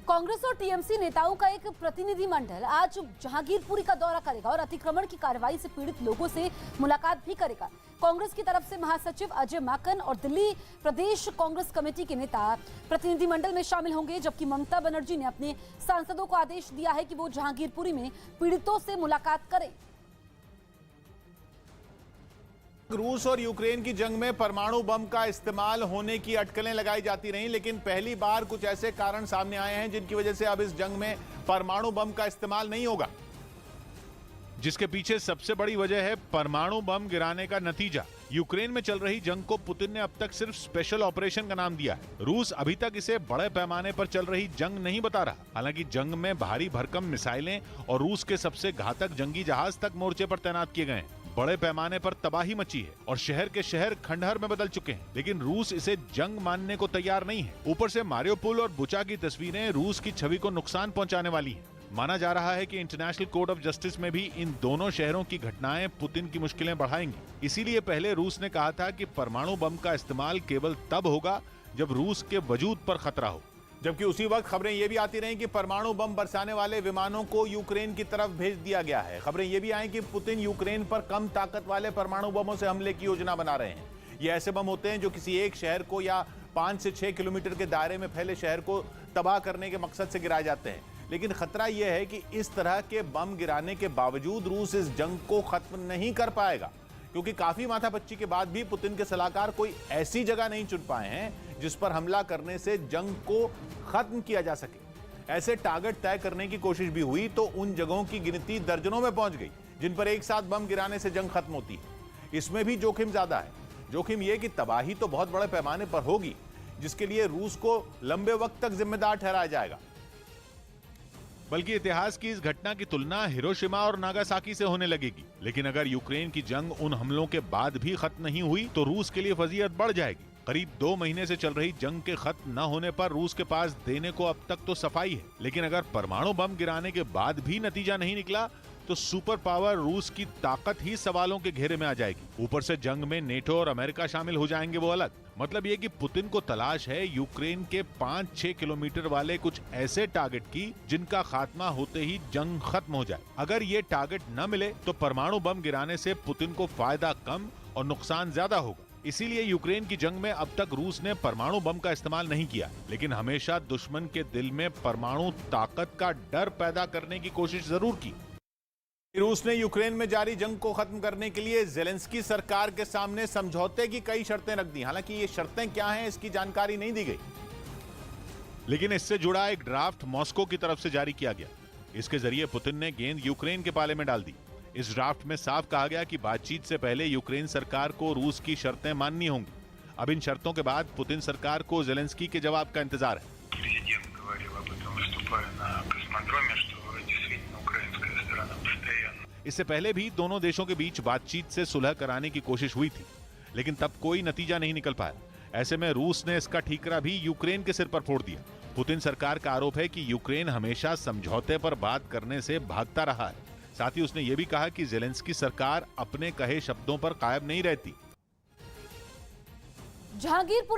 कांग्रेस और टीएमसी नेताओं का एक प्रतिनिधिमंडल आज जहांगीरपुरी का दौरा करेगा और अतिक्रमण की कार्रवाई से पीड़ित लोगों से मुलाकात भी करेगा। कांग्रेस की तरफ से महासचिव अजय माकन और दिल्ली प्रदेश कांग्रेस कमेटी के नेता प्रतिनिधिमंडल में शामिल होंगे, जबकि ममता बनर्जी ने अपने सांसदों को आदेश दिया है कि वो जहांगीरपुरी में पीड़ितों से मुलाकात करें। रूस और यूक्रेन की जंग में परमाणु बम का इस्तेमाल होने की अटकलें लगाई जाती रहीं, लेकिन पहली बार कुछ ऐसे कारण सामने आए हैं जिनकी वजह से अब इस जंग में परमाणु बम का इस्तेमाल नहीं होगा। जिसके पीछे सबसे बड़ी वजह है परमाणु बम गिराने का नतीजा। यूक्रेन में चल रही जंग को पुतिन ने अब तक सिर्फ स्पेशल ऑपरेशन का नाम दिया है। रूस अभी तक इसे बड़े पैमाने पर चल रही जंग नहीं बता रहा। हालांकि जंग में भारी भरकम मिसाइलें और रूस के सबसे घातक जंगी जहाज तक मोर्चे पर तैनात किए गए हैं। बड़े पैमाने पर तबाही मची है और शहर के शहर खंडहर में बदल चुके हैं, लेकिन रूस इसे जंग मानने को तैयार नहीं है। ऊपर से मारियोपोल और बुचा की तस्वीरें रूस की छवि को नुकसान पहुंचाने वाली हैं। माना जा रहा है कि इंटरनेशनल कोर्ट ऑफ जस्टिस में भी इन दोनों शहरों की घटनाएं पुतिन की मुश्किलें बढ़ाएंगी। इसीलिए पहले रूस ने कहा था कि परमाणु बम का इस्तेमाल केवल तब होगा जब रूस के वजूद पर खतरा हो। जबकि उसी वक्त खबरें ये भी आती रहीं कि परमाणु बम बरसाने वाले विमानों को यूक्रेन की तरफ भेज दिया गया है। खबरें ये भी आई कि पुतिन यूक्रेन पर कम ताकत वाले परमाणु बमों से हमले की योजना बना रहे हैं। ये ऐसे बम होते हैं जो किसी एक शहर को या 5 से 6 किलोमीटर के दायरे में फैले शहर को तबाह करने के मकसद से गिराए जाते हैं। लेकिन खतरा यह है कि इस तरह के बम गिराने के बावजूद रूस इस जंग को खत्म नहीं कर पाएगा, क्योंकि काफी माथापच्ची के बाद भी पुतिन के सलाहकार कोई ऐसी जगह नहीं चुन पाए हैं जिस पर हमला करने से जंग को खत्म किया जा सके। ऐसे टारगेट तय करने की कोशिश भी हुई तो उन जगहों की गिनती दर्जनों में पहुंच गई जिन पर एक साथ बम गिराने से जंग खत्म होती है। इसमें भी जोखिम ज्यादा है। जोखिम यह कि तबाही तो बहुत बड़े पैमाने पर होगी, जिसके लिए रूस को लंबे वक्त तक जिम्मेदार ठहराया जाएगा। बल्कि इतिहास की इस घटना की तुलना हिरोशिमा और नागासाकी से होने लगेगी। लेकिन अगर यूक्रेन की जंग उन हमलों के बाद भी खत्म नहीं हुई तो रूस के लिए फजीहत बढ़ जाएगी। करीब 2 महीने से चल रही जंग के खत्म न होने पर रूस के पास देने को अब तक तो सफाई है, लेकिन अगर परमाणु बम गिराने के बाद भी नतीजा नहीं निकला तो सुपर पावर रूस की ताकत ही सवालों के घेरे में आ जाएगी। ऊपर से जंग में नेटो और अमेरिका शामिल हो जाएंगे, वो अलग। मतलब ये कि पुतिन को तलाश है यूक्रेन के 5-6 किलोमीटर वाले कुछ ऐसे टारगेट की जिनका खात्मा होते ही जंग खत्म हो जाए। अगर ये टारगेट न मिले तो परमाणु बम गिराने से पुतिन को फायदा कम और नुकसान ज्यादा होगा। इसीलिए यूक्रेन की जंग में अब तक रूस ने परमाणु बम का इस्तेमाल नहीं किया, लेकिन हमेशा दुश्मन के दिल में परमाणु ताकत का डर पैदा करने की कोशिश जरूर की। रूस ने यूक्रेन में जारी जंग को खत्म करने के लिए ज़ेलेंस्की सरकार के सामने समझौते की कई शर्तें रख दी। हालांकि ये शर्तें क्या हैं इसकी जानकारी नहीं दी गई, लेकिन इससे जुड़ा एक ड्राफ्ट मॉस्को की तरफ से जारी किया गया। इसके जरिए पुतिन ने गेंद यूक्रेन के पाले में डाल दी। इस ड्राफ्ट में साफ कहा गया कि बातचीत से पहले यूक्रेन सरकार को रूस की शर्तें माननी होंगी। अब इन शर्तों के बाद पुतिन सरकार को ज़ेलेंस्की के जवाब का इंतजार है। इससे पहले भी दोनों देशों के बीच बातचीत से सुलह कराने की कोशिश हुई थी, लेकिन तब कोई नतीजा नहीं निकल पाया। ऐसे में रूस ने इसका ठीकरा भी यूक्रेन के सिर पर फोड़ दिया। पुतिन सरकार का आरोप है कि यूक्रेन हमेशा समझौते पर बात करने से भागता रहा है। साथ ही उसने यह भी कहा कि ज़ेलेंस्की सरकार अपने कहे शब्दों पर कायम नहीं रहती। जहांगीरपुरी